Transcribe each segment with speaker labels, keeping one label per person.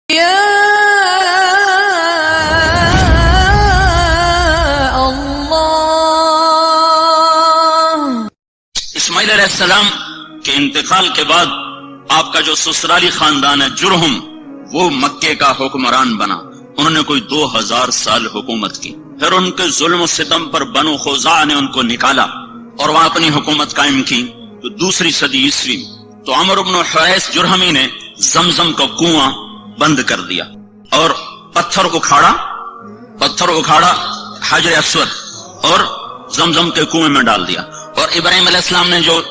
Speaker 1: اسماعیل علیہ السلام کے انتقال کے بعد آپ کا جو سسرالی خاندان ہے جرہم، وہ مکے کا حکمران بنا. انہوں نے کوئی 2000 سال حکومت کی. پھر ان کے ظلم و ستم پر بنو خزاعہ نے ان کو نکالا اور وہاں اپنی حکومت قائم کی. تو دوسری صدی عیسوی تو عمرو بن حریث جرہمی نے زمزم کا کنواں بند کر دیا اور پتھر اکھاڑا حجر اسود اور زمزم کے کنویں میں ڈال دیا. اور ابراہیم علیہ السلام نے جو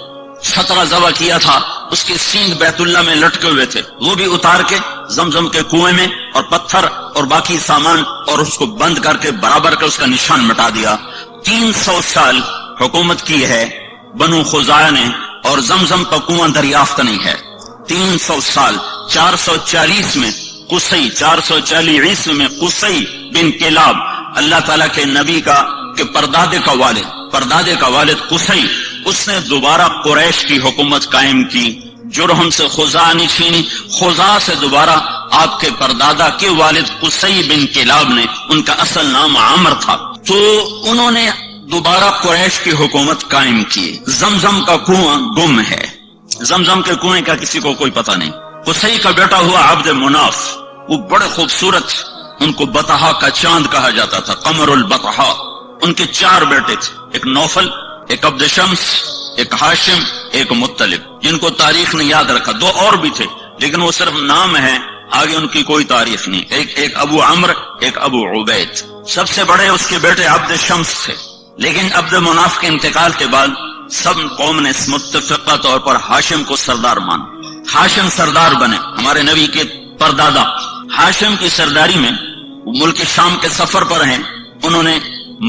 Speaker 1: چھترا ذبح کیا تھا اس کی سینگ بیت اللہ میں لٹکے ہوئے تھے، وہ بھی اتار کے زمزم کے کنویں میں، اور پتھر اور باقی سامان اور اس کو بند کر کے برابر کے اس کا نشان مٹا دیا. 300 سال حکومت کی ہے بنو خزاعہ نے اور زمزم کا کنواں دریافت نہیں ہے. 300 سال. 440 میں قصی، 440 عیسوی میں قصی بن کلاب، اللہ تعالیٰ کے نبی کے پردادے کا والد قصی، اس نے دوبارہ قریش کی حکومت قائم کی. جرہم سے خزاعہ نے چھینی، خزاعہ سے دوبارہ آپ کے پردادا کے والد قصی بن کلاب نے، ان کا اصل نام عامر تھا، تو انہوں نے دوبارہ قریش کی حکومت قائم کی. زمزم کا کنواں گم ہے، زمزم کے کنویں کا کسی کو کوئی پتہ نہیں. قصی کا بیٹا ہوا عبد مناف، وہ بڑے خوبصورت، ان کو بطحا کا چاند کہا جاتا تھا، قمر البطحا. ان کے 4 بیٹے تھے، ایک نوفل، ایک عبد شمس، ایک ہاشم، ایک مطلب، جن کو تاریخ نے یاد رکھا. 2 اور بھی تھے لیکن وہ صرف نام ہے، آگے ان کی کوئی تاریخ نہیں. ایک ابو عمرو، ایک ابو عبید. سب سے بڑے اس کے بیٹے عبد شمس تھے، لیکن عبد مناف کے انتقال کے بعد سب قوم نے متفقہ طور پر ہاشم کو سردار مانا. ہاشم سردار بنے، ہمارے نبی کے پردادا. ہاشم کی سرداری میں ملک شام کے سفر پر ہیں، انہوں نے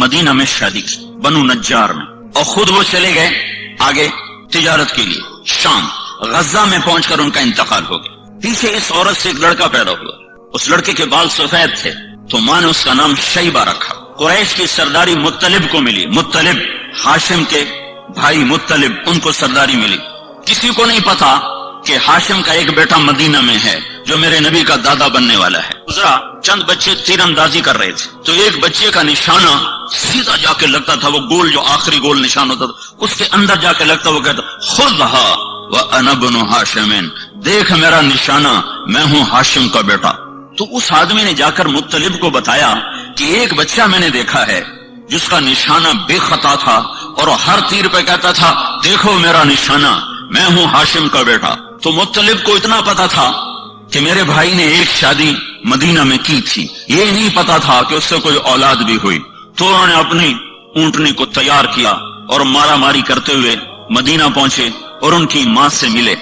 Speaker 1: مدینہ میں شادی کی، بنو نجار میں، اور خود وہ چلے گئے آگے تجارت کے لیے شام. غزہ میں پہنچ کر ان کا انتقال ہو گیا. پیچھے اس عورت سے ایک لڑکا پیدا ہوا، اس لڑکے کے بال سفید تھے تو ماں نے اس کا نام شیبہ رکھا. قریش کی سرداری مطلب کو ملی، مطلب ہاشم کے بھائی مطلب، ان کو سرداری ملی. کسی کو نہیں پتا کہ ہاشم کا ایک بیٹا مدینہ میں ہے جو میرے نبی کا دادا بننے والا ہے. گزرا چند بچے تیر اندازی کر رہے تھے تو ایک بچے کا نشانہ سیدھا جا کے لگتا تھا، وہ گول جو آخری گول نشان ہوتا تھا اس کے اندر جا کے لگتا. وہ کہتا خذھا وانا بن ہاشم، دیکھ میرا نشانہ، میں ہوں ہاشم کا بیٹا. تو اس آدمی نے جا کر مطلب کو بتایا کہ ایک بچہ میں نے دیکھا ہے جس کا نشانہ بے خطا تھا اور ہر تیر پہ کہتا تھا دیکھو میرا نشانہ، میں ہوں ہاشم کا بیٹا. تو مطلب کو اتنا پتا تھا کہ میرے بھائی نے ایک شادی مدینہ میں کی تھی، یہ نہیں پتا تھا کہ اس سے کوئی اولاد بھی ہوئی. تو انہوں نے اپنی اونٹنی کو تیار کیا اور مارا ماری کرتے ہوئے مدینہ پہنچے اور ان کی ماں سے ملے.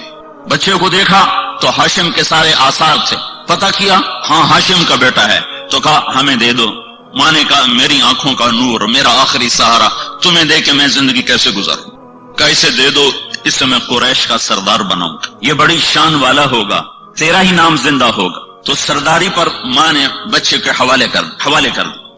Speaker 1: بچے کو دیکھا تو ہاشم کے سارے آثار تھے، پتہ کیا ہاں ہاشم کا بیٹا ہے، تو کہا ہمیں دے دو. ماں نے کہا میری آنکھوں کا نور، میرا آخری سہارا، تمہیں دے کے میں زندگی کیسے گزاروں؟ کیسے دے دو، اس سے میں قریش کا سردار بناؤں، یہ بڑی شان والا ہوگا، تیرا ہی نام زندہ ہوگا. تو سرداری پر ماں نے بچے کے حوالے کر دی.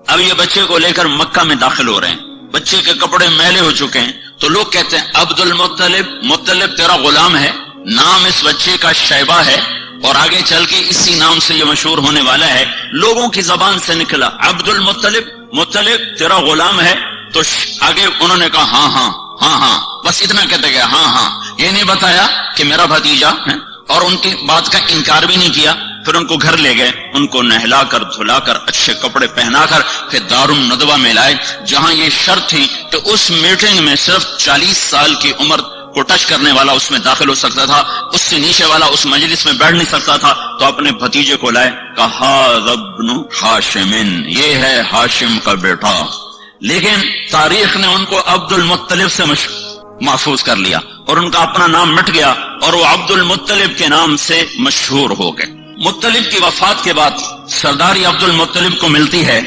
Speaker 1: اب یہ بچے کو لے کر مکہ میں داخل ہو رہے ہیں، بچے کے کپڑے میلے ہو چکے ہیں، تو لوگ کہتے ہیں عبد المطلب، مطلب تیرا غلام ہے، نام اس بچے کا شیبہ ہے اور آگے چل کے اسی نام سے یہ مشہور ہونے والا ہے. لوگوں کی زبان سے نکلا عبد المطلب، مطلب تیرا غلام ہے. تو آگے انہوں نے کہا ہاں ہاں ہاں ہاں، بس اتنا کہتے گئے ہاں ہاں، یہ نہیں بتایا کہ میرا بھتیجا ہے، اور ان کی بات کا انکار بھی نہیں کیا. پھر ان کو گھر لے گئے، ان کو نہلا کر دھلا کر اچھے کپڑے پہنا کر پھر دارالندوہ میں لائے، جہاں یہ شرط تھی کہ اس میٹنگ میں صرف 40 سال کی عمر کو ٹچ کرنے والا اس میں داخل ہو سکتا تھا، اس سے نیچے والا اس مجلس میں بیٹھ نہیں سکتا تھا. تو اپنے بھتیجے کو لائے، کہا ابن ہاشم، یہ ہے ہاشم کا بیٹا. لیکن تاریخ نے ان کو عبد المطلب سے محفوظ کر لیا اور ان کا اپنا نام مٹ گیا اور وہ عبد المطلب کے نام سے مشہور ہو گئے. مطلب کی وفات کے بعد سرداری عبد المطلب کو ملتی ہے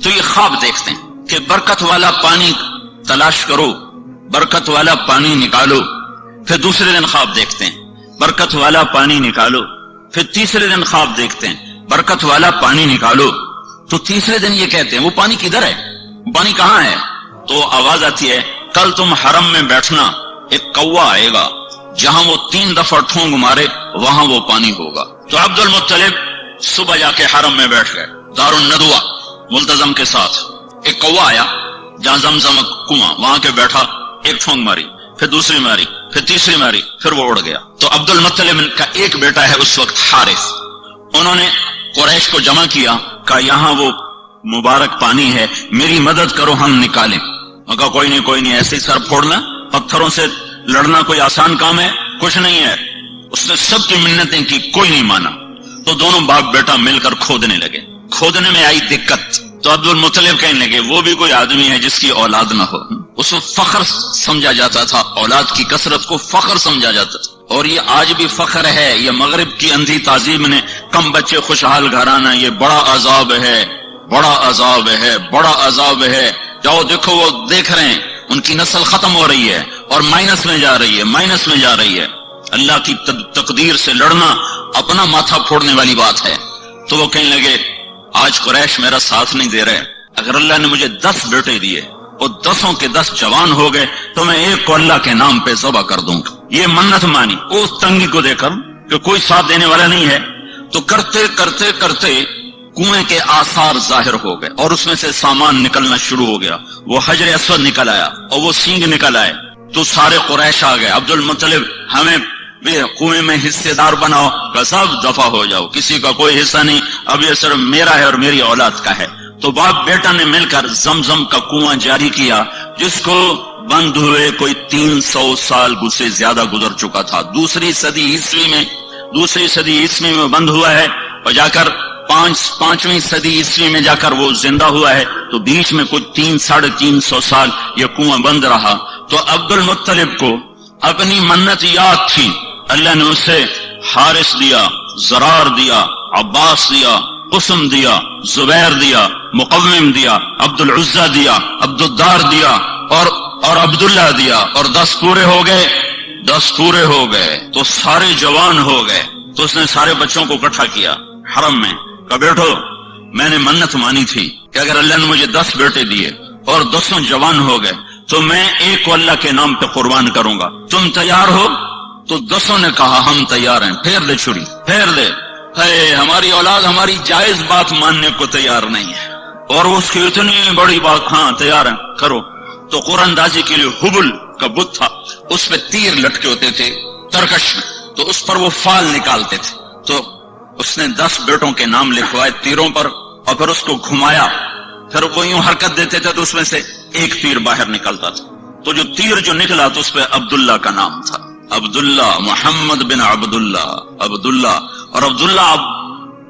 Speaker 1: تو یہ خواب دیکھتے ہیں کہ برکت والا پانی تلاش کرو، برکت والا پانی نکالو. پھر دوسرے دن خواب دیکھتے ہیں برکت والا پانی نکالو. پھر تیسرے دن خواب دیکھتے ہیں برکت والا پانی نکالو. تو تیسرے دن یہ کہتے ہیں وہ پانی کدھر ہے، پانی کہاں ہے؟ تو آواز آتی ہے کل تم حرم میں بیٹھنا، ایک کوا آئے گا، جہاں وہ 3 دفعہ ٹھونگ مارے وہاں وہ پانی ہوگا. تو عبد المطلب صبح جا کے حرم میں بیٹھ گئے دارالندوہ ملتزم کے ساتھ۔ ایک کوا آیا جہاں زمزم کنواں، وہاں کے بیٹھا، ایک ٹھونگ ماری، پھر دوسری ماری، پھر تیسری ماری، پھر وہ اڑ گیا۔ تو عبد المطلب کا ایک بیٹا ہے اس وقت حارث، انہوں نے قریش کو جمع کیا، کہا یہاں وہ مبارک پانی ہے، میری مدد کرو ہم نکالیں۔ میں کہا کوئی نہیں، ایسے ہی سر پھوڑنا، پتھروں سے لڑنا کوئی آسان کام ہے؟ کچھ نہیں ہے۔ اس نے سب کی منتیں کی، کوئی نہیں مانا۔ تو دونوں باپ بیٹا مل کر کھودنے لگے، کھودنے میں آئی دقت، تو عبد المطلب کہنے لگے وہ بھی کوئی آدمی ہے جس کی اولاد نہ ہو۔ اس کو فخر سمجھا جاتا تھا، اولاد کی کثرت کو فخر سمجھا جاتا تھا، اور یہ آج بھی فخر ہے۔ یہ مغرب کی اندھی تہذیب نے کم بچے خوشحال گھرانہ، یہ بڑا عذاب ہے، بڑا عذاب ہے، بڑا عذاب ہے۔ جاؤ دیکھو، وہ دیکھ رہے ہیں ان کی نسل ختم ہو رہی ہے اور مائنس میں جا رہی ہے، مائنس میں جا رہی ہے۔ اللہ کی تقدیر سے لڑنا اپنا ماتھا پھوڑنے والی بات ہے۔ تو وہ کہنے لگے آج قریش میرا ساتھ نہیں دے رہے، اگر اللہ نے مجھے 10 بیٹے دیے اور 10 کے 10 جوان ہو گئے تو میں ایک کو اللہ کے نام پہ ذبح کر دوں گا۔ یہ منت مانی اس تنگی کو دے کر کہ کوئی ساتھ دینے والا نہیں ہے۔ تو کرتے کرتے کرتے کنویں کے آثار ظاہر ہو گئے اور اس میں سے سامان نکلنا شروع ہو گیا۔ وہ حجر اسود نکل آیا اور وہ سینگ نکل آئے، تو سارے قریش آ گئے۔ عبد المطلب ہمیں کنویں میں حصے دار بناؤ، کہ سب دفع ہو جاؤ، کسی کا کوئی حصہ نہیں، اب یہ صرف میرا ہے اور میری اولاد کا ہے۔ تو باپ بیٹا نے مل کر زمزم کا کنواں جاری کیا، جس کو بند ہوئے کوئی 300 سال سے زیادہ گزر چکا تھا۔ دوسری صدی عیسوی میں بند ہوا ہے، اور جا کر پانچویں صدی عیسوی میں جا کر وہ زندہ ہوا ہے۔ تو بیچ میں کچھ 300-350 سال یہ کنواں بند رہا۔ تو عبد المطلب کو اپنی منت یاد تھی، اللہ نے اسے حارث دیا، زرار دیا، عباس دیا، قسم دیا، زبیر دیا، مقوم دیا، عبد العزہ دیا، عبد الدار دیا اور عبداللہ دیا، اور 10 پورے ہو گئے، 10 پورے ہو گئے تو سارے جوان ہو گئے۔ تو اس نے سارے بچوں کو اکٹھا کیا حرم میں، کہا بیٹھو میں نے منت مانی تھی کہ اگر اللہ نے مجھے 10 بیٹے دیے اور 10 جوان ہو گئے تو میں ایک کو اللہ کے نام پہ قربان کروں گا، تم تیار ہو؟ تو 10 نے کہا ہم تیار ہیں۔ پھیر دے چھری، پھیر دے۔ ہماری اولاد ہماری جائز بات ماننے کو تیار نہیں ہے، اور اس کی اتنی بڑی بات، ہاں تیار ہیں کرو۔ تو قرآن اندازی کے لیے حبل کا بت تھا، اس پہ تیر لٹکے ہوتے تھے ترکش میں، تو اس پر وہ فال نکالتے تھے۔ تو اس نے 10 بیٹوں کے نام لکھوائے تیروں پر، اور پھر اس کو گھمایا، پھر وہ یوں حرکت دیتے تھے تو اس میں سے ایک تیر باہر نکلتا تھا۔ تو جو تیر جو نکلا تو اس پہ عبداللہ کا نام تھا، عبداللہ، محمد بن عبداللہ، عبداللہ۔ اور عبداللہ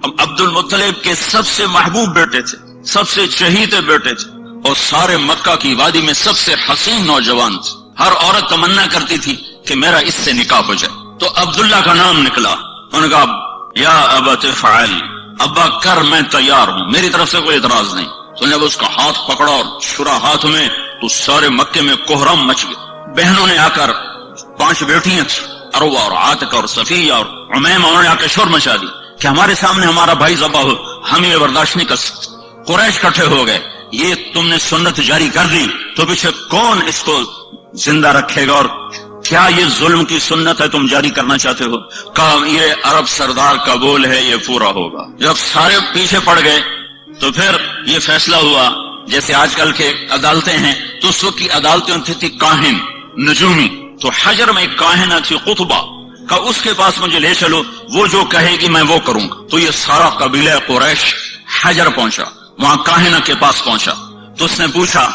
Speaker 1: عبد المطلب کے سب سے محبوب بیٹے تھے، سب سے چہیتے بیٹے تھے، اور سارے مکہ کی وادی میں سب سے حسین نوجوان تھے۔ ہر عورت تمنا کرتی تھی کہ میرا اس سے نکاح ہو جائے۔ تو عبداللہ کا نام نکلا، انہوں نے کہا یا ابت فعل، ابا کر، میں تیار ہوں، میری طرف سے کوئی اعتراض نہیں۔ تو نے اس کا ہاتھ پکڑا اور چھرا ہاتھ میں، تو سارے مکے میں کوہرام مچ گئے۔ بہنوں نے آ کر، 5 بیٹیاں تھیں، عروہ اور عاتقہ اور صفیہ اور عمیمہ، انہوں نے آ کے شور مچا دی کہ ہمارے سامنے ہمارا بھائی ذبح ہو، ہم یہ برداشت نہیں کر سکتے۔ قریش کٹھے ہو گئے، یہ تم نے سنت جاری کر دی تو پیچھے کون اس کو زندہ رکھے گا، اور کیا یہ ظلم کی سنت ہے تم جاری کرنا چاہتے ہو؟ کہا یہ عرب سردار کا بول ہے، یہ پورا ہوگا۔ جب سارے پیچھے پڑ گئے تو پھر یہ فیصلہ ہوا، جیسے آج کل کے عدالتیں ہیں، تو اس وقت کی عدالتیں تھی کاہن، نجومی۔ تو حجر میں ایک کاہنہ تھی قطبہ، کہ اس کے پاس مجھے لے چلو، وہ جو کہے گی میں وہ کروں گا۔ تو یہ سارا قبیلہ قریش حجر پہنچا، وہاں کاہنہ کے پاس پہنچا۔ تو اس نے پوچھا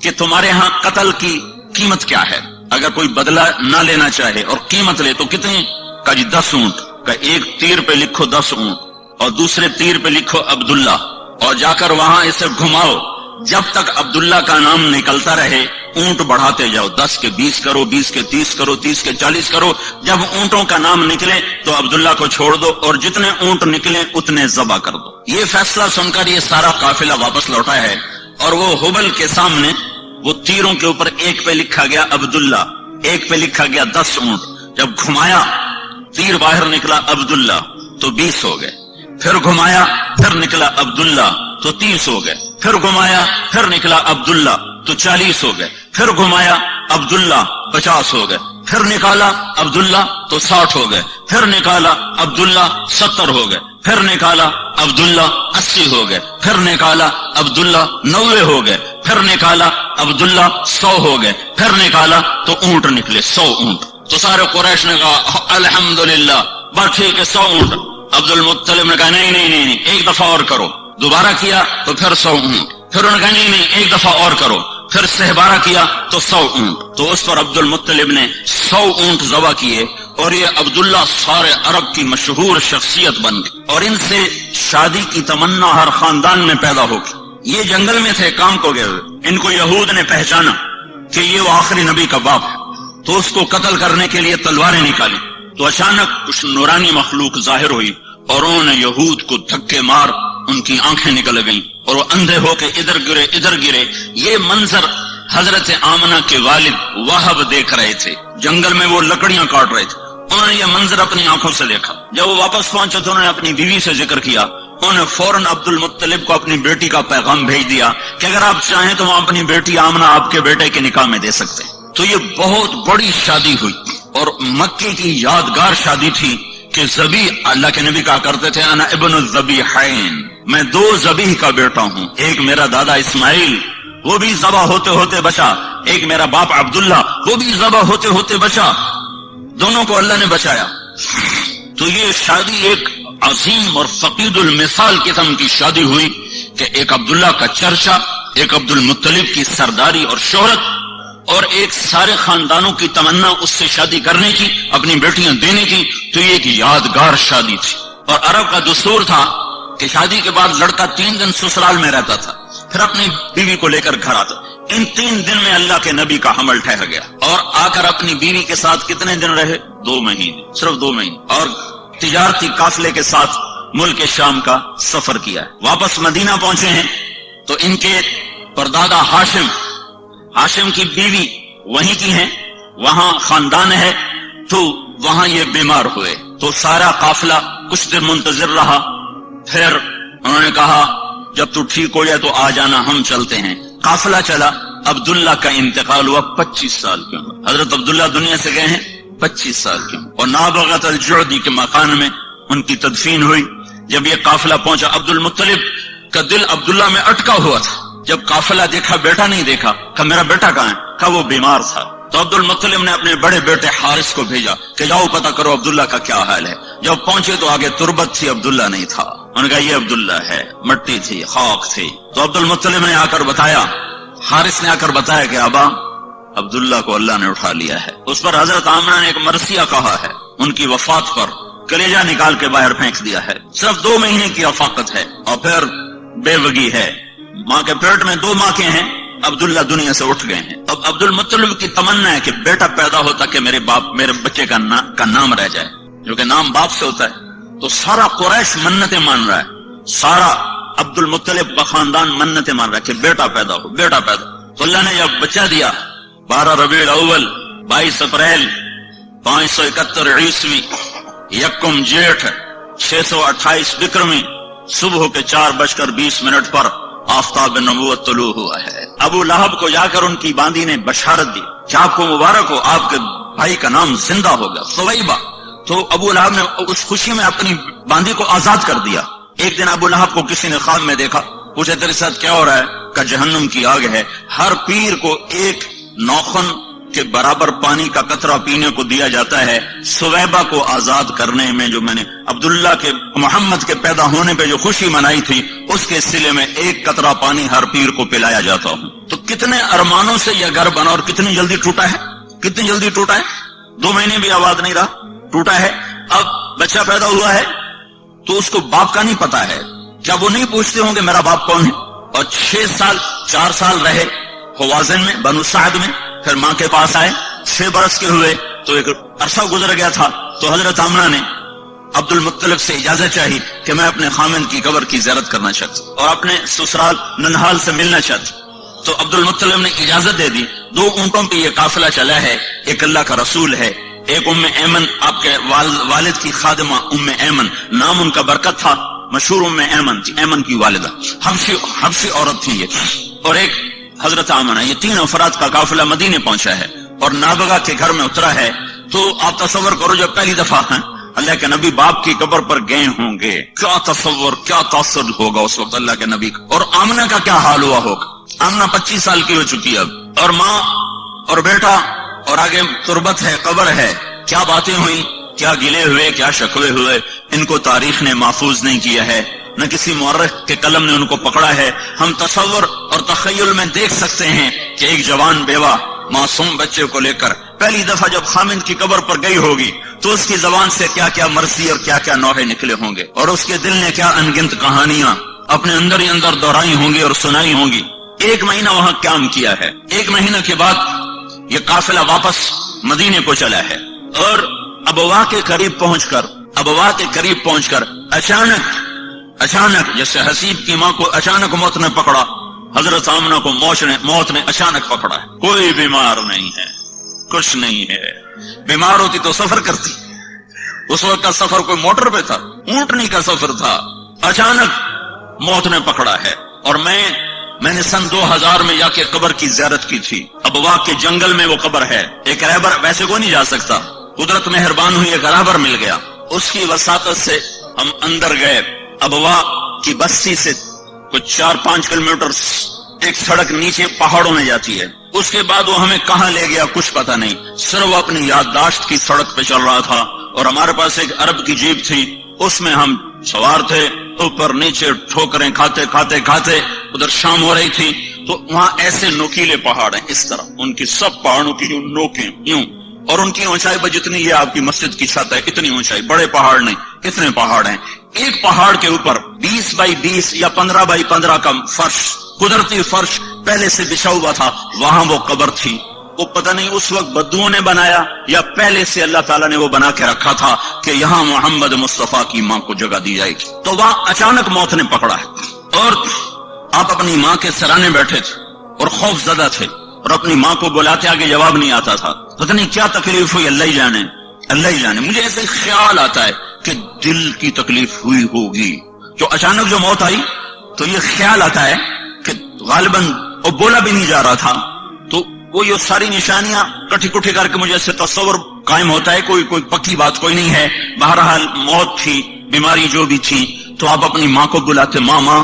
Speaker 1: کہ تمہارے ہاں قتل کی قیمت کیا ہے؟ اگر کوئی بدلہ نہ لینا چاہے اور قیمت لے تو کتنی؟ کہا جی 10 اونٹ۔ کہ ایک تیر پہ لکھو 10 اونٹ، اور دوسرے تیر پہ لکھو عبداللہ، اور جا کر وہاں اسے گھماؤ، جب تک عبداللہ کا نام نکلتا رہے اونٹ بڑھاتے جاؤ، 10 کے 20 کرو، 20 کے 30 کرو، 30 کے 40 کرو۔ جب اونٹوں کا نام نکلے تو عبداللہ کو چھوڑ دو، اور جتنے اونٹ نکلے اتنے ذبح کر دو۔ یہ فیصلہ سن کر یہ سارا قافلہ واپس لوٹا ہے، اور وہ حبل کے سامنے وہ تیروں کے اوپر ایک پہ لکھا گیا عبداللہ، ایک پہ لکھا گیا 10 اونٹ۔ جب گھمایا تیر باہر نکلا عبداللہ تو 20 ہو گئے، پھر گھمایا پھر نکلا عبداللہ تو 30 ہو گئے، پھر گھمایا پھر نکلا عبداللہ تو 40 ہو گئے، پھر گھمایا عبداللہ 50 ہو گئے، پھر نکالا عبداللہ تو 60 ہو گئے، پھر نکالا عبداللہ 70 ہو گئے، پھر نکالا عبداللہ 80 ہو گئے، پھر نکالا عبداللہ 90 ہو گئے، پھر نکالا عبداللہ 100 ہو گئے، پھر نکالا تو اونٹ نکلے 100 اونٹ. تو سارے قریش نے کہا الحمدللہ بس ٹھیک ہے 100 اونٹ. عبد المطلب نے کہا نہیں نہیں نہیں نہیں، ایک دفعہ اور کرو. دوبارہ کیا تو پھر 100 اونٹ. پھر انہوں نے کہا نہیں نہیں ایک دفعہ اور کرو. پھر 12 کیا تو 100 اونٹ. تو اس پر عبد المطلب نے 100 اونٹ ذبح کیے اور یہ عبداللہ سارے عرب کی مشہور شخصیت بن گئی اور ان سے شادی کی تمنا ہر خاندان میں پیدا ہو گئی. یہ جنگل میں تھے کام کو گئے ہوئے، ان کو یہود نے پہچانا کہ یہ وہ آخری نبی کا باپ ہے، تو اس کو قتل کرنے کے لیے تلواریں نکالی. تو اچانک کچھ نورانی مخلوق ظاہر ہوئی اور انہوں نے یہود کو دھکے مار ان کی آنکھیں نکل گئیں اور وہ اندھے ہو کے ادھر گرے ادھر گرے. یہ منظر حضرت آمنہ کے والد وہب دیکھ رہے تھے، جنگل میں وہ لکڑیاں کاٹ رہے تھے. انہوں نے یہ منظر اپنی آنکھوں سے دیکھا. جب وہ واپس پہنچے تو انہوں نے اپنی بیوی سے ذکر کیا. انہوں نے فوراً عبد المطلب کو اپنی بیٹی کا پیغام بھیج دیا کہ اگر آپ چاہیں تو ہم اپنی بیٹی آمنہ آپ کے بیٹے کے نکاح میں دے سکتے ہیں. تو یہ بہت بڑی شادی ہوئی اور مکے کی یادگار شادی تھی کہ ذبیح، اللہ کے نبی کہا کرتے تھے انا ابن الذبیحین، میں 2 ذبیح کا بیٹا ہوں. ایک میرا دادا اسماعیل وہ بھی ذبح ہوتے ہوتے بچا، ایک میرا باپ عبداللہ وہ بھی ذبح ہوتے ہوتے بچا. دونوں کو اللہ نے بچایا. تو یہ شادی ایک عظیم اور فقید المثال قسم کی شادی ہوئی کہ ایک عبداللہ کا چرچا، ایک عبد المطلب کی سرداری اور شہرت، اور ایک سارے خاندانوں کی تمنا اس سے شادی کرنے کی، اپنی بیٹیاں دینے کی. تو یہ ایک یادگار شادی تھی. اور عرب کا دستور تھا کہ شادی کے بعد لڑکا 3 دن سسرال میں رہتا تھا، پھر اپنی بیوی کو لے کر گھر آتا. ان 3 دن میں اللہ کے نبی کا حمل ٹھہر گیا اور آ کر اپنی بیوی کے ساتھ کتنے دن رہے؟ 2 مہینے، صرف 2 مہینے. اور تجارتی قافلے کے ساتھ ملک شام کا سفر کیا ہے. واپس مدینہ پہنچے ہیں تو ان کے پردادا ہاشم کی بیوی وہیں کی ہیں، وہاں خاندان ہے، تو وہاں یہ بیمار ہوئے. تو سارا قافلہ کچھ دن منتظر رہا. پھر انہوں نے کہا جب تو ٹھیک ہو جائے تو آ جانا، ہم چلتے ہیں. قافلہ چلا. عبداللہ کا انتقال ہوا 25 سال کی عمر. حضرت عبداللہ دنیا سے گئے ہیں 25 سال کی عمر. اور نابغۃ الجعدی کے مکان میں ان کی تدفین ہوئی. جب یہ قافلہ پہنچا، عبد المطلب کا دل عبداللہ میں اٹکا ہوا تھا. جب قافلہ دیکھا، بیٹا نہیں دیکھا. کہا میرا بیٹا کہاں ہے؟ کہا وہ بیمار تھا. تو عبد المطلب نے اپنے بڑے بیٹے حارث کو بھیجا کہ جاؤ پتہ کرو عبداللہ کا کیا حال ہے. جب پہنچے تو آگے تربت تھی، عبداللہ نہیں تھا. انہوں نے کہا یہ عبداللہ ہے، مٹی تھی، خاک تھی. تو عبد المطلب نے آ کر بتایا، حارث نے آ کر بتایا کہ ابا عبداللہ کو اللہ نے اٹھا لیا ہے. اس پر حضرت آمنہ نے ایک مرثیہ کہا ہے، ان کی وفات پر کلیجہ نکال کے باہر پھینک دیا ہے. صرف 2 مہینے کی رفاقت ہے اور پھر بے وگی ہے. ماں کے پیٹ میں 2 ماں کے ہیں. عبداللہ دنیا سے اٹھ گئے ہیں. اب عبد المطلب کی تمنا ہے کہ بیٹا پیدا ہوتا کہ میرے بچے کا نام رہ جائے، جو کہ نام باپ سے ہوتا ہے. تو سارا قریش منتیں مان رہا ہے، سارا عبد المطلب کا خاندان منتیں مان رہا ہے کہ بیٹا پیدا ہو، بیٹا پیدا. تو اللہ نے جب بچہ دیا 12 ربیع الاول 22 اپریل 571 عیسوی 1 جیٹھ 628 بکرمی صبح کے 4:20 پر آفتاب نبوت طلوع ہوا ہے. ابو لہب کو جا کر ان کی باندی نے بشارت دی کہ آپ کو مبارک ہو، آپ کے بھائی کا نام زندہ ہو گیا، ثویبہ. تو ابو لہب نے اس خوشی میں اپنی باندی کو آزاد کر دیا. ایک دن ابو لہب کو کسی نے خواب میں دیکھا، پوچھا تیرے ساتھ کیا ہو رہا ہے؟ کہ جہنم کی آگ ہے، ہر پیر کو 1 ناخن کے برابر پانی کا قطرہ پینے کو دیا جاتا ہے. ثویبہ کو آزاد کرنے میں جو میں نے عبداللہ کے محمد کے پیدا ہونے پہ جو خوشی منائی تھی، اس کے سلے میں 1 قطرہ پانی ہر پیر کو پلایا جاتا ہوں. تو کتنے ارمانوں سے یہ گھر بنا اور کتنی جلدی ٹوٹا ہے، کتنی جلدی ٹوٹا ہے. 2 مہینے بھی آباد نہیں رہا، ٹوٹا ہے. اب بچہ پیدا ہوا ہے تو اس کو باپ کا نہیں پتا ہے. کیا وہ نہیں پوچھتے ہوں کہ میرا باپ کون ہے؟ اور 4 سال رہے حوازن میں، بنو سعد میں. پھر ماں کے پاس آئے، 6 برس کے ہوئے تو ایک عرصہ گزر گیا تھا. تو حضرت آمنہ نے عبد المطلب سے اجازت چاہی کہ میں اپنے خامند کی قبر کی زیارت کرنا چاہتا اور اپنے سسرال ننہال سے ملنا چاہتا. تو عبد المطلب نے اجازت دے دی. 2 اونٹوں پہ یہ قافلہ چلا ہے. ایک اللہ کا رسول ہے، ایک ایمن آپ کے والد کی خادمہ ایمن، نام ان کا برکت تھا، مشہور ایمن تھی، ایمن کی والدہ، حبشی عورت تھی یہ. اور ایک حضرت آمنہ. یہ 3 افراد کا قافلہ مدینے پہنچا ہے اور نابغہ کے گھر میں اترا ہے، تو آپ تصور کرو جب پہلی دفعہ اللہ کے نبی باپ کی قبر پر گئے ہوں گے، کیا تصور، کیا تاثر ہوگا اس وقت اللہ کے نبی کا۔ اور آمنہ کا کیا حال ہوا ہوگا؟ آمنہ 25 سال کی ہو چکی اب، اور ماں اور بیٹا، اور آگے تربت ہے، قبر ہے، کیا باتیں ہوئی، کیا گلے ہوئے، کیا شکوے ہوئے، ان کو تاریخ نے محفوظ نہیں کیا ہے، نہ کسی مورخ کے قلم نے ان کو پکڑا ہے۔ ہم تصور اور تخیل میں دیکھ سکتے ہیں کہ ایک جوان بیوہ معصوم بچے کو لے کر پہلی دفعہ جب خامند کی قبر پر گئی ہوگی تو اس کی زبان سے کیا کیا مرثی اور کیا کیا نوحے نکلے ہوں گے، اور اس کے دل نے کیا انگنت کہانیاں اپنے اندر ہی اندر دہرائی ہوں گی اور سنائی ہوں گی۔ 1 مہینہ وہاں قیام کیا ہے، 1 مہینہ کے بعد یہ قافلہ واپس مدینے کو چلا ہے، اور ابوا کے قریب پہنچ کر اچانک جیسے حسیب کی ماں کو اچانک موت نے پکڑا، حضرت آمنہ کو موت نے اچانک پکڑا ہے۔ کوئی بیمار نہیں ہے، کچھ نہیں ہے، بیمار ہوتی تو سفر کرتی، اس وقت کا سفر کوئی موٹر پہ تھا، اونٹنی کا سفر تھا، اچانک موت نے پکڑا ہے۔ اور میں نے سن 2000 میں جا کے قبر کی زیارت کی تھی، ابوا کے جنگل میں وہ قبر ہے، ایک رہبر ویسے کوئی نہیں جا سکتا، قدرت مہربان ہوئی ایک رہبر مل گیا، اس کی وساطت سے ہم اندر گئے۔ ابوا کی بستی سے کچھ 4-5 کلومیٹر ایک سڑک نیچے پہاڑوں میں جاتی ہے، اس کے بعد وہ ہمیں کہاں لے گیا کچھ پتہ نہیں، صرف وہ اپنی یادداشت کی سڑک پہ چل رہا تھا، اور ہمارے پاس ایک عرب کی جیپ تھی، اس میں ہم سوار تھے، اوپر نیچے ٹھوکریں کھاتے ادھر شام ہو رہی تھی، تو وہاں ایسے نوکیلے پہاڑ ہیں، اس طرح ان کی سب پہاڑوں کی جو نوکیں یوں، اور ان کی اونچائی پر جتنی یہ آپ کی مسجد کی چھت ہے اتنی اونچائی، بڑے پہاڑ نہیں، اتنے پہاڑ ہیں۔ ایک پہاڑ کے اوپر 20 بائی 20 یا 15 بائی 15 کا فرش، قدرتی فرش پہلے سے بچھا ہوا تھا، وہاں وہ قبر تھی۔ وہ پتہ نہیں اس وقت بدوؤں نے بنایا یا پہلے سے اللہ تعالیٰ نے وہ بنا کے رکھا تھا کہ یہاں محمد مصطفیٰ کی ماں کو جگہ دی جائے گی، تو وہاں اچانک موت نے پکڑا ہے، اور آپ اپنی ماں کے سرانے بیٹھے تھے اور خوف زدہ تھے، اور اپنی ماں کو بلاتے آگے جواب نہیں آتا تھا، پتہ نہیں کیا تکلیف ہوئی، اللہ ہی جانے۔ مجھے ایسے خیال آتا ہے کہ دل کی تکلیف ہوئی ہوگی، جو اچانک جو موت آئی تو یہ خیال آتا ہے کہ غالباً وہ بولا بھی نہیں جا رہا تھا، تو وہ یہ ساری نشانیاں کٹھی کٹھی کر کے مجھے ایسے تصور قائم ہوتا ہے، کوئی پکی بات کوئی نہیں ہے، بہرحال موت تھی، بیماری جو بھی تھی، تو آپ اپنی ماں کو بلاتے، ماں،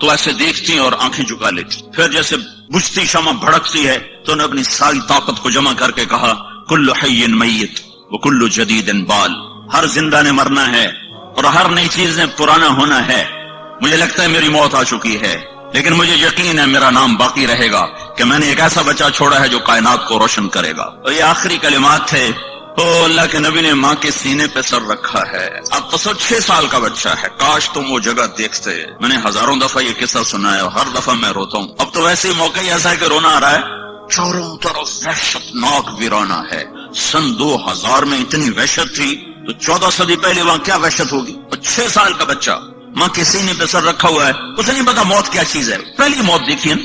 Speaker 1: تو ایسے دیکھتی اور آنکھیں جھکا لیتی، پھر جیسے بجھتی شمع بھڑکتی ہے تو انہوں نے اپنی ساری طاقت کو جمع کر کے کہا، کل حی میت وکل جدید بال، ہر زندہ نے مرنا ہے اور ہر نئی چیز نے پرانا ہونا ہے۔ مجھے لگتا ہے میری موت آ چکی ہے، لیکن مجھے یقین ہے میرا نام باقی رہے گا کہ میں نے ایک ایسا بچہ چھوڑا ہے جو کائنات کو روشن کرے گا۔ اور یہ آخری کلمات تھے، تو اللہ کے نبی نے ماں کے سینے پہ سر رکھا ہے، اب تصور 6 سال کا بچہ ہے، کاش تم وہ جگہ دیکھتے۔ میں نے ہزاروں دفعہ یہ قصہ سنا ہے اور ہر دفعہ میں روتا ہوں۔ اب تو ویسے ہی موقع ایسا ہے کہ رونا آ رہا ہے، چاروں طرف وحشتناک ویرانہ ہے۔ سن 2000 میں اتنی وحشت تھی تو 14 صدی پہلے وہاں کیا وحشت ہوگی؟ اور 6 سال کا بچہ ماں کے سینے پہ سر رکھا ہوا ہے، اسے نہیں پتا موت کیا چیز ہے، پہلی موت دیکھی ہے،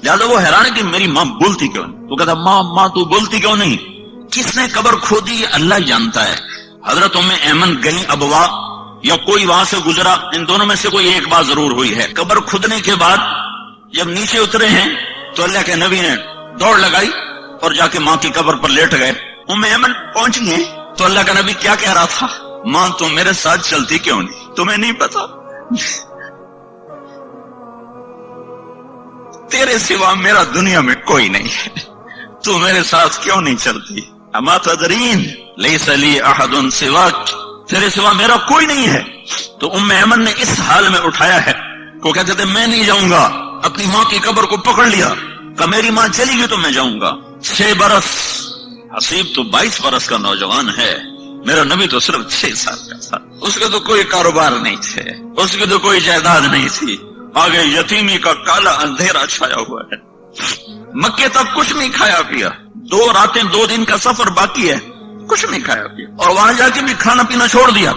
Speaker 1: لہٰذا وہ حیران ہے کہ میری ماں بولتی کیوں نہیں، تو کہتا ماں تو بولتی کیوں نہیں؟ کس نے قبر کھودی یہ اللہ جانتا ہے۔ حضرت ام ایمن گئی ابوا یا کوئی وہاں سے گزرا، ان دونوں میں سے کوئی ایک بات ضرور ہوئی ہے۔ قبر کھودنے کے بعد جب نیچے اترے ہیں تو اللہ کے نبی نے دوڑ لگائی اور جا کے ماں کی قبر پر لیٹ گئے۔ ام ایمن پہنچی ہیں تو اللہ کا نبی کیا کہہ رہا تھا، ماں تم میرے ساتھ چلتی کیوں نہیں، تمہیں نہیں پتا تیرے سوا میرا دنیا میں کوئی نہیں ہے، تو میرے ساتھ کیوں نہیں چلتی؟ اما تدرین لیس لی احد سواک، تیرے سوا میرا کوئی نہیں ہے۔ تو ام ایمن نے اس حال میں اٹھایا ہے، کو کہتے تھے میں نہیں جاؤں گا، اپنی ماں کی قبر کو پکڑ لیا کہ میری ماں چلی گئی تو میں جاؤں گا۔ 6 برس، حسیب تو 22 برس کا نوجوان ہے، میرا نبی تو صرف 6 سال کا تھا، اس کے تو کوئی کاروبار نہیں تھے، اس کی تو کوئی جائیداد نہیں تھی، آگے یتیمی کا کالا اندھیرا چھایا ہوا ہے، مکے تک کچھ نہیں کھایا پیا، 2 راتیں 2 دن کا سفر باقی ہے، کچھ نہیں کھایا پیا، اور وہاں جا کے بھی کھانا پینا چھوڑ دیا،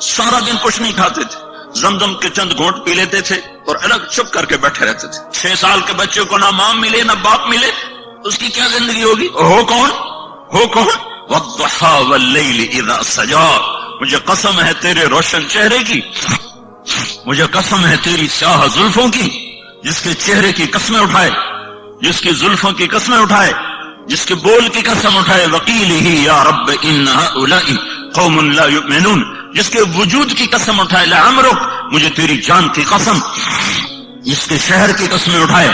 Speaker 1: سارا دن کچھ نہیں کھاتے تھے، زمزم کے چند گھونٹ پی لیتے تھے اور الگ چپ کر کے بیٹھے رہتے تھے۔ 6 سال کے بچے کو نہ ماں ملے نہ باپ ملے، اس کی کیا زندگی ہوگی؟ ہو کون والضحى واللیل اذا سجا، مجھے قسم ہے تیرے روشن چہرے کی، مجھے قسم ہے تیری سیاہ زلفوں کی، جس کے چہرے کی قسمیں اٹھائے، جس کی زلفوں کی قسمیں اٹھائے، جس کے بول کی قسم اٹھائے وقیلہ یا رب ان ہؤلاء قوم لا یؤمنون، جس کے وجود کی قسم اٹھائے لعمرک مجھے تیری جان کی قسم، جس کے شہر کی قسمیں اٹھائے،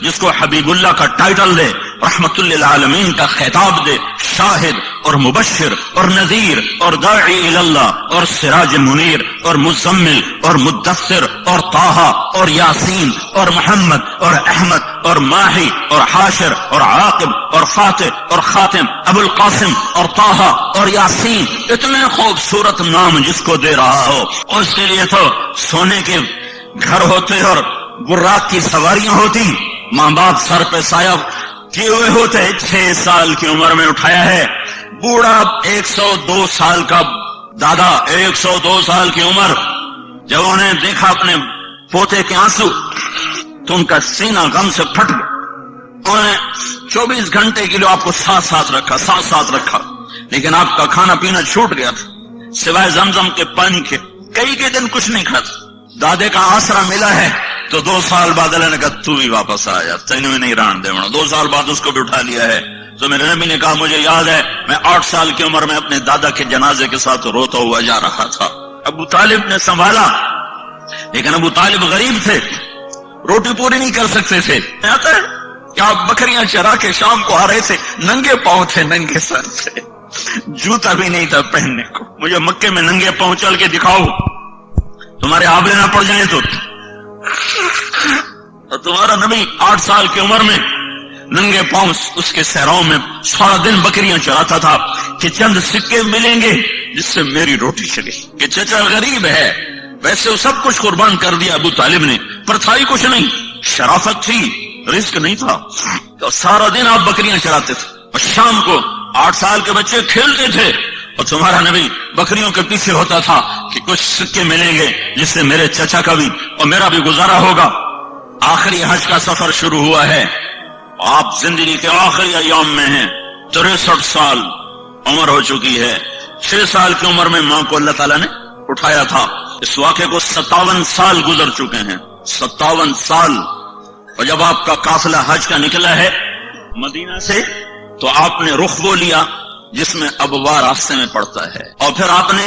Speaker 1: جس کو حبیب اللہ کا ٹائٹل دے، رحمت للعالمین کا خطاب دے، شاہد اور مبشر اور نذیر اور داعی اللہ اور سراج منیر اور مزمل اور مدثر اور طٰہٰ اور یاسین اور محمد اور احمد اور ماہی اور حاشر اور عاقب اور فاتح اور خاتم ابو القاسم اور طٰہٰ اور یاسین، اتنے خوبصورت نام جس کو دے رہا ہو، اس کے لیے تو سونے کے گھر ہوتے اور براق کی سواریاں ہوتی، ماں باپ سر پہ سایہ کیے ہوئے ہوتے، 6 سال کی عمر میں اٹھایا ہے، بوڑھا 102 سال کا دادا، 102 سال کی عمر، جب انہیں دیکھا اپنے پوتے کے آنسو تو ان کا سینہ غم سے پھٹ گیا، انہوں نے 24 گھنٹے کے لیے آپ کو ساتھ رکھا، لیکن آپ کا کھانا پینا چھوٹ گیا تھا سوائے زمزم کے پانی کے، کئی دن کچھ نہیں کھاتا، دادے کا آسرا ملا ہے تو 2 سال بعد اللہ نے کہا تو بھی واپس آ جا، تینوں میں نہیں ران دے ہونا، 2 سال بعد اس کو بھی اٹھا لیا ہے۔ تو میرے نبی نے کہا مجھے یاد ہے میں 8 سال کی عمر میں اپنے دادا کے جنازے کے ساتھ روتا ہوا جا رہا تھا، ابو طالب نے سنبھالا، لیکن ابو طالب غریب تھے، روٹی پوری نہیں کر سکتے تھے، آتا ہے کہ آپ بکریاں چرا کے شام کو آ رہے تھے، ننگے پاؤں تھے، ننگے سر تھے، جوتا بھی نہیں تھا پہننے کو، مجھے مکے میں ننگے پاؤں چل کے دکھاؤ، تمہارے آبلے نہ پڑ جائیں تو تمہارا نبی 8 سال کی عمر میں ننگے پاؤں اس کے صحراؤں میں سارا دن بکریاں چراتا تھا کہ چند سکے ملیں گے جس سے میری روٹی چلے، کہ چچا غریب ہے، ویسے وہ سب کچھ قربان کر دیا ابو طالب نے، پر تھا ہی کچھ نہیں، شرافت تھی، رزق نہیں تھا، تو سارا دن آپ بکریاں چراتے تھے اور شام کو 8 سال کے بچے کھیلتے تھے اور تمہارا نبی بکریوں کے پیچھے ہوتا تھا کہ کچھ سکے ملیں گے جس سے میرے چچا کا بھی اور میرا بھی گزارا ہوگا۔ آخری حج کا سفر شروع ہوا ہے، آپ زندگی کے آخری ایام میں ہیں، 63 سال عمر ہو چکی ہے، 6 سال کی عمر میں ماں کو اللہ تعالیٰ نے اٹھایا تھا، اس واقعے کو 57 سال گزر چکے ہیں، 57 سال، اور جب آپ کا قافلہ حج کا نکلا ہے مدینہ سے تو آپ نے رخ وہ لیا جس میں ابوا راستے میں پڑتا ہے، اور پھر آپ نے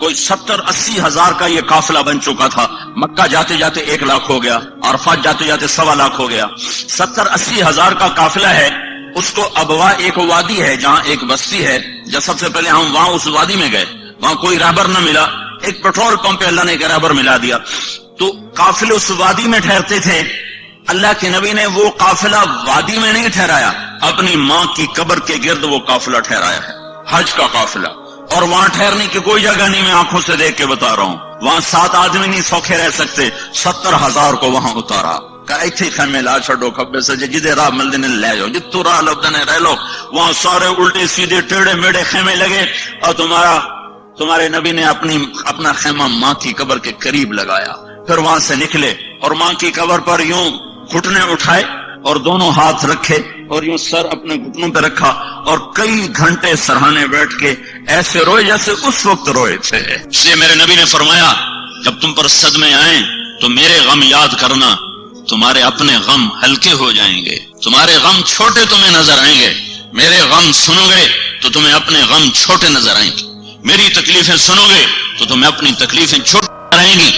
Speaker 1: کوئی 70-80 ہزار کا یہ قافلہ بن چکا تھا، مکہ جاتے جاتے 1 لاکھ ہو گیا، عرفات جاتے جاتے 1.25 لاکھ ہو گیا، 70-80 ہزار کا قافلہ ہے، اس کو ابوا ایک وادی ہے جہاں ایک بستی ہے، جب سب سے پہلے ہم وہاں اس وادی میں گئے، وہاں کوئی رہبر نہ ملا، ایک پیٹرول پمپ پہ اللہ نے ایک رہبر ملا دیا، تو قافلے اس وادی میں ٹھہرتے تھے، اللہ کے نبی نے وہ قافلہ وادی میں نہیں ٹھہرایا، اپنی ماں کی قبر کے گرد وہ قافلہ ٹھہرایا ہے، حج کا قافلہ، اور وہاں ٹھہرنے کی کوئی جگہ نہیں، میں آنکھوں سے دیکھ کے بتا رہا ہوں، وہاں 7 آدمی نہیں سوکھے رہ سکتے، 70,000 کو وہاں اتارا، کہ ایتھے خیمے لا چھڑو کھبے سے جدے راہ ملدے نے لے جاؤ، جتو راہ لبدنے رہ لو، وہاں سارے الٹے سیدھے ٹیڑے میڑے خیمے لگے، اور تمہارے نبی نے اپنا خیمہ ماں کی قبر کے قریب لگایا، پھر وہاں سے نکلے اور ماں کی قبر پر یوں گھٹنے اٹھائے اور دونوں ہاتھ رکھے اور یوں سر اپنے گھٹنوں پہ رکھا اور کئی گھنٹے سرہانے بیٹھ کے ایسے روئے جیسے اس وقت روئے تھے۔ اس لیے میرے نبی نے فرمایا جب تم پر صدمے آئیں تو میرے غم یاد کرنا، تمہارے اپنے غم ہلکے ہو جائیں گے، تمہارے غم چھوٹے تمہیں نظر آئیں گے، میرے غم سنو گے تو تمہیں اپنے غم چھوٹے نظر آئیں گے، میری تکلیفیں سنو گے تو تمہیں اپنی تکلیفیں چھوٹی نظر آئیں گی۔